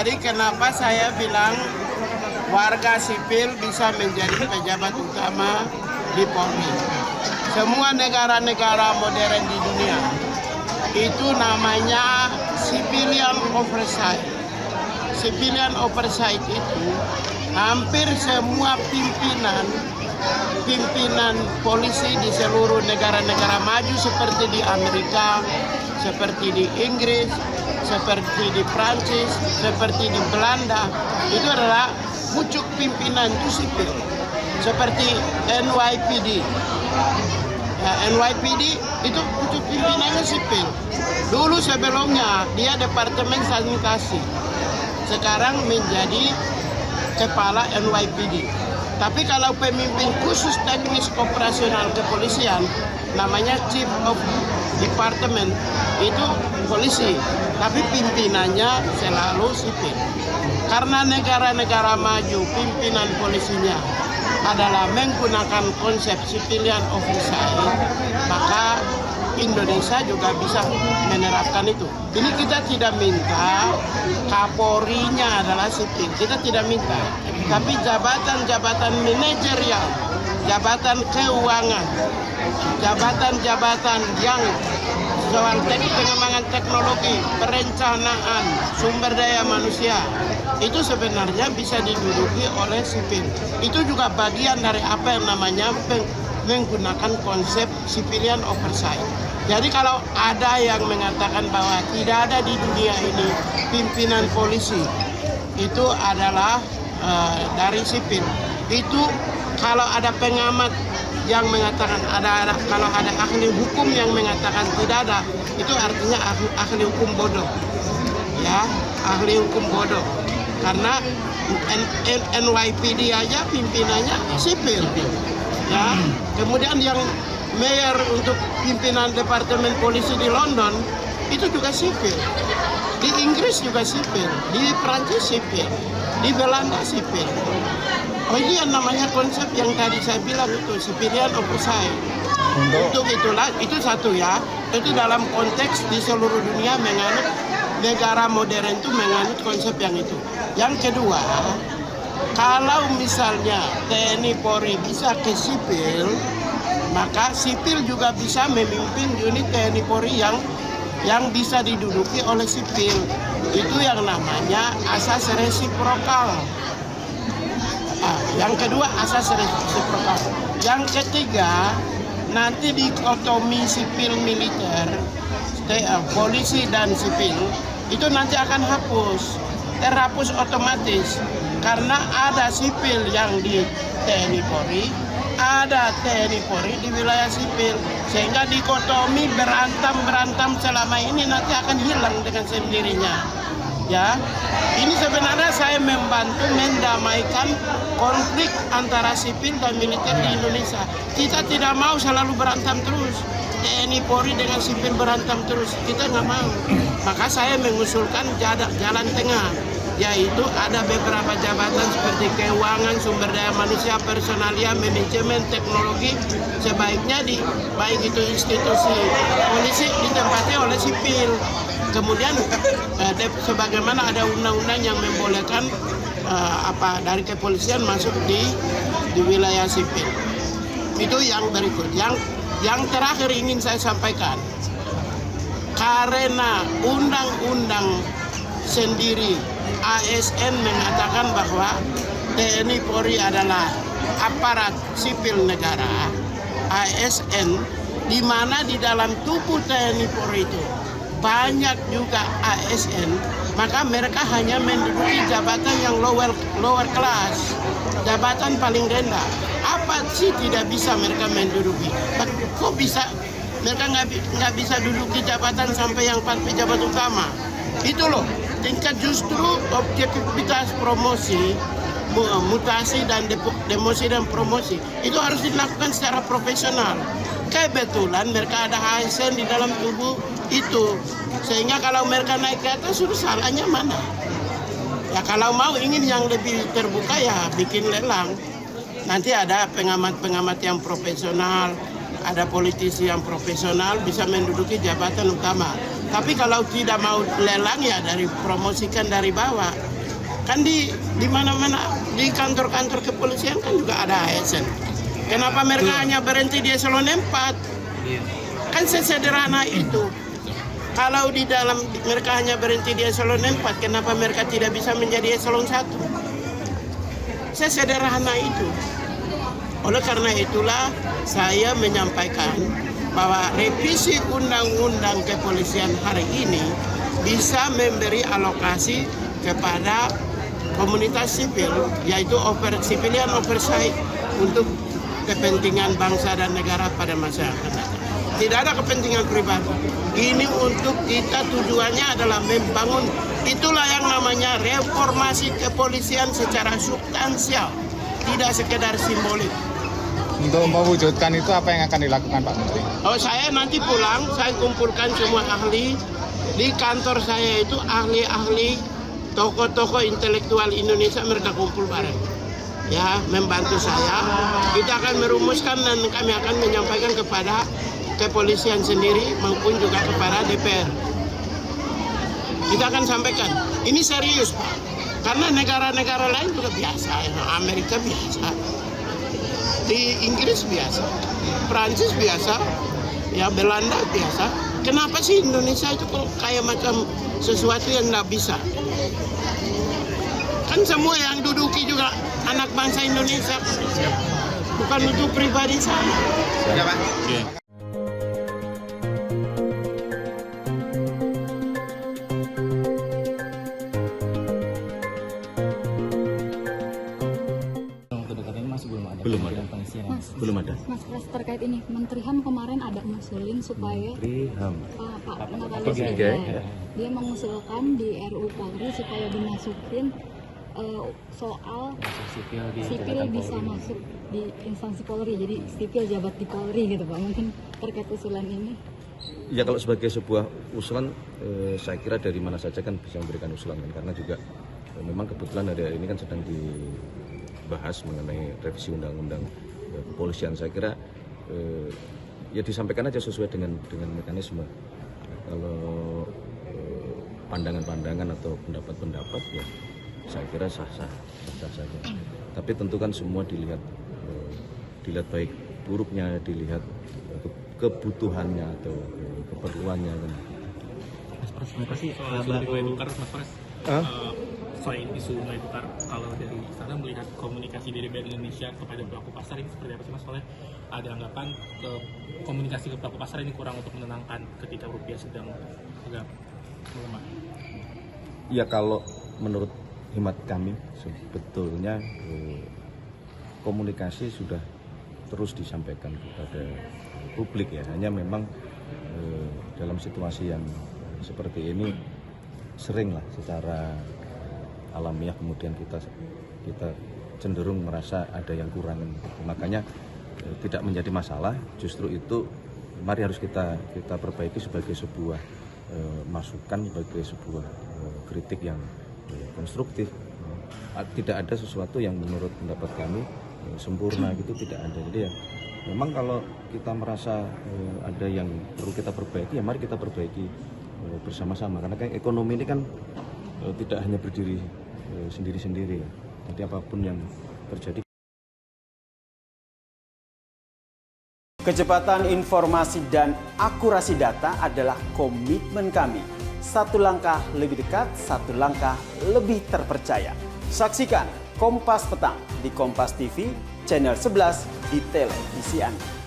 Jadi kenapa saya bilang warga sipil bisa menjadi pejabat utama di Polri? Semua negara-negara modern di dunia itu namanya civilian oversight. Civilian oversight itu hampir semua pimpinan polisi di seluruh negara-negara maju seperti di Amerika, seperti di Inggris, seperti di Prancis, seperti di Belanda, itu adalah pucuk pimpinan itu sipil. Seperti NYPD. Ya, NYPD itu pucuk pimpinannya sipil. Dulu sebelumnya dia Departemen Sanitasi. Sekarang menjadi kepala NYPD. Tapi kalau pemimpin khusus teknis operasional kepolisian, namanya Chief of Department, itu polisi. Tapi pimpinannya selalu sipil. Karena negara-negara maju, pimpinan polisinya adalah menggunakan konsep civilian oversight, maka Indonesia juga bisa menerapkan itu. Ini kita tidak minta Kapolrinya adalah sipil, kita tidak minta. Tapi jabatan-jabatan manajerial, jabatan keuangan, jabatan-jabatan yang soal pengembangan teknologi, perencanaan, sumber daya manusia, itu sebenarnya bisa diduduki oleh sipil. Itu juga bagian dari apa yang namanya menggunakan konsep civilian oversight. Jadi kalau ada yang mengatakan bahwa tidak ada di dunia ini pimpinan polisi, itu adalah dari sipil. Itu kalau ada pengamat yang mengatakan kalau ada ahli hukum yang mengatakan tidak ada, itu artinya ahli hukum bodoh. Ya, ahli hukum bodoh. Karena NYPD aja pimpinannya sipil. Ya, kemudian yang mayor untuk pimpinan departemen polisi di London itu juga sipil. Di Inggris juga sipil, di Prancis sipil, di Belanda sipil. Oh ini yang namanya konsep yang tadi saya bilang itu civilian oversight. Untuk itulah itu satu ya. Itu dalam konteks di seluruh dunia menganut negara modern itu menganut konsep yang itu. Yang kedua, kalau misalnya TNI Polri bisa ke sipil, maka sipil juga bisa memimpin unit TNI Polri yang bisa diduduki oleh sipil. Itu yang namanya asas resiprokal. Yang kedua asas resiprokal. Yang ketiga, nanti dikotomi sipil militer, polisi dan sipil, itu nanti akan terhapus otomatis. Karena ada sipil yang di TNI Polri, ada TNI Polri di wilayah sipil, sehingga dikotomi berantem selama ini nanti akan hilang dengan sendirinya. Ya, ini sebenarnya saya membantu mendamaikan konflik antara sipil dan militer di Indonesia. Kita tidak mau selalu berantem terus, TNI Polri dengan sipil berantem terus, kita nggak mau. Maka saya mengusulkan jalan tengah, yaitu ada beberapa jabatan seperti keuangan, sumber daya manusia, personalia, manajemen, teknologi, sebaiknya baik itu institusi polisi ditempati oleh sipil. Kemudian sebagaimana ada undang-undang yang membolehkan dari kepolisian masuk di wilayah sipil. Itu yang berikut. Yang terakhir ingin saya sampaikan, karena undang-undang sendiri ASN mengatakan bahwa TNI Polri adalah aparat sipil negara, ASN, di mana di dalam tubuh TNI Polri itu banyak juga ASN, maka mereka hanya menduduki jabatan yang lower class, jabatan paling rendah. Apa sih tidak bisa mereka menduduki? Kok bisa mereka nggak bisa duduki jabatan sampai yang pejabat utama? Itu loh, tingkat justru objektivitas promosi, mutasi dan demosi dan promosi itu harus dilakukan secara profesional. Kebetulan mereka ada ASN di dalam tubuh itu, sehingga kalau mereka naik ke atas sudah salahnya mana? Ya kalau mau ingin yang lebih terbuka ya bikin lelang. Nanti ada pengamat-pengamat yang profesional, ada politisi yang profesional bisa menduduki jabatan utama. Tapi kalau tidak mau lelang ya promosikan dari bawah. Kan di mana-mana di kantor-kantor kepolisian kan juga ada ASN. Kenapa mereka hanya berhenti di eselon 4? Kan sesederhana itu. Kalau di dalam mereka hanya berhenti di eselon 4, kenapa mereka tidak bisa menjadi eselon 1? Sesederhana itu. Oleh karena itulah saya menyampaikan bahwa revisi undang-undang kepolisian hari ini bisa memberi alokasi kepada komunitas sipil, yaitu civilian oversight untuk kepentingan bangsa dan negara pada masa yang akan datang. Tidak ada kepentingan pribadi. Ini untuk kita, tujuannya adalah membangun, itulah yang namanya reformasi kepolisian secara substansial, tidak sekedar simbolik. Untuk mewujudkan itu apa yang akan dilakukan Pak Menteri? Oh, saya nanti pulang, saya kumpulkan semua ahli. Di kantor saya itu ahli-ahli, tokoh-tokoh intelektual Indonesia, mereka kumpul bareng. Ya, membantu saya. Kita akan merumuskan dan kami akan menyampaikan kepada kepolisian sendiri maupun juga kepada DPR. Kita akan sampaikan. Ini serius, Pak. Karena negara-negara lain juga biasa. Ya. Amerika biasa. Di Inggris biasa. Prancis biasa. Ya, Belanda biasa. Kenapa sih Indonesia itu kok kayak macam sesuatu yang nggak bisa? Kan semua yang duduki juga anak bangsa Indonesia. Bukan untuk pribadi saya. Ya, Pak. Belum ada. Belum ada. Mas Pres, terkait ini, Menteri HAM kemarin ada ngusulin supaya Menteri HAM. Pak Natalius ya. dia mengusulkan di RUU Polri supaya dimasukin soal sipil bisa masuk di instansi Polri, jadi sipil jabat di Polri gitu Pak. Mungkin terkait usulan ini. Ya kalau sebagai sebuah usulan, saya kira dari mana saja kan bisa memberikan usulan kan, karena juga memang kebetulan hari ini kan sedang dibahas mengenai revisi undang-undang kepolisian. Saya kira ya disampaikan aja sesuai dengan mekanisme. Kalau pandangan-pandangan atau pendapat-pendapat ya saya kira sah-sah saja. Tapi tentu kan semua dilihat baik buruknya, dilihat kebutuhannya atau keperluannya kan. Mas Pres, terima kasih. Soal nilai tukar, Mas Pres. Selain isu nilai tukar, kalau dari sana melihat komunikasi dari Bank Indonesia kepada pelaku pasar ini seperti apa sih Mas? Soalnya ada anggapan komunikasi ke pelaku pasar ini kurang untuk menenangkan ketika rupiah sedang agak melemah. Ya kalau menurut hemat kami sebetulnya komunikasi sudah terus disampaikan kepada publik ya, hanya memang dalam situasi yang seperti ini seringlah secara alamiah kemudian kita cenderung merasa ada yang kurang, makanya tidak menjadi masalah. Justru itu mari harus kita perbaiki sebagai sebuah masukan, sebagai sebuah kritik yang konstruktif. Tidak ada sesuatu yang menurut pendapat kami sempurna gitu, tidak ada. Jadi ya memang kalau kita merasa ada yang perlu kita perbaiki, ya mari kita perbaiki bersama-sama, karena kan ekonomi ini kan tidak hanya berdiri sendiri-sendiri ya. Jadi apapun yang terjadi. Kecepatan informasi dan akurasi data adalah komitmen kami. Satu langkah lebih dekat, satu langkah lebih terpercaya. Saksikan Kompas Petang di Kompas TV, channel 11 di televisi Anda.